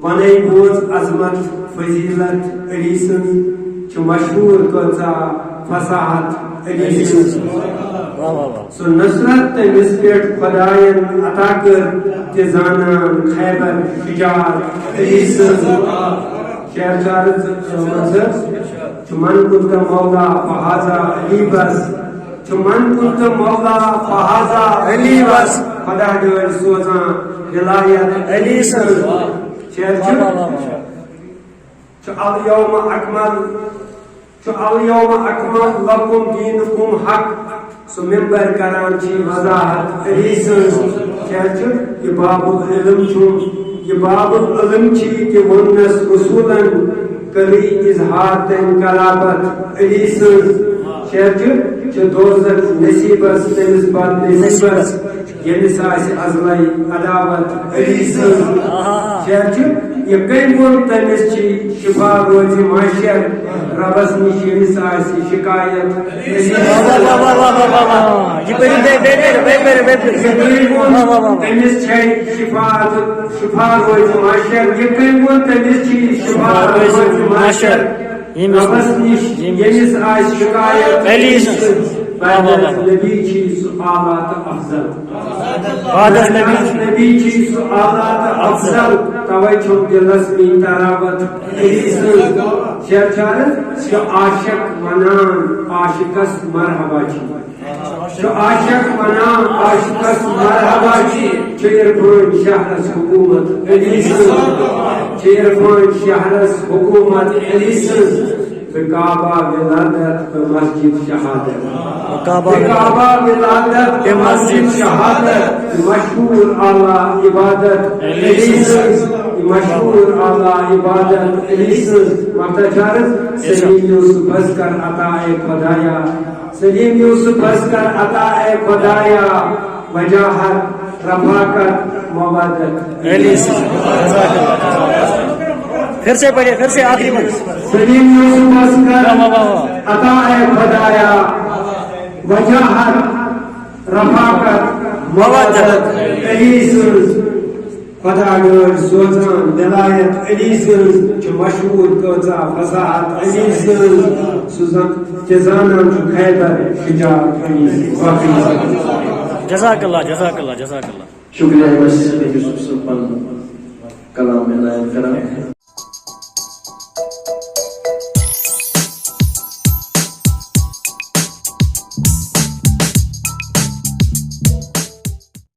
ونے بوز عظمت فضیلت علی سن مشہور کچا فصاحت علی سن سو نصرت تمس پہ خدائن عطا کر زانان خیبر شجاعت علی سن شہر چارت من کن کا مولا فہذا علی بس من کن کا مولا فہذا علی بس خدا ڈر سوزان ولایت علی سن اليوم اکمل لکم دینکم حق سو ممبر کران چی وضاحت علی سن یہ باب العلم چی کہ ونس رسولا کری اظہار تن قرابت علی سن دوزت نصیبس تمس بد نصیبس یمس ازلائی عداوت علی سن یہ کئی وون تمس چی شفا روز معاشر ربس نش یمس شکایت تمس شفا روز معاشر یہ کئی وون تمس چی شفا روز معاشر ربس نش یمس شکایت نبی چی سؤالات افضل نبی چی سؤالات افضل توجہ دلس می تراوت علی سن جو عاشق ونان عاشقس مرحبا چی جو عاشق ونان عاشقس مرحبا چی چیرپون شہرس حکومت علی سن چیرپون شہرس حکومت علی سن کعبہ ولادت مسجد شہادت کعبہ ولادت مسجد شہادت مشہور اعلیٰ عبادت علی سن مشہور اعلیٰ عبادت علی سن مختارت سلیم یوسف ازکر عطا خدایا سلیم یوسف ازکر عطا خدایا وجاہت رفاقت مودت علی سن پھر سے پڑھیے پھر سے آخری بات سلیم یوسف ازکر عطا خدایا وجاہت رفاقت مودت علی سن خدا ڈر سوزان ولایت علی سن مشہور کچا فصاحت علی سن زانان خیبر شجاعت علی سن جزاک اللہ جزاک اللہ جزاک اللہ شکریہ یوسف صاحب کلام عنایت کریں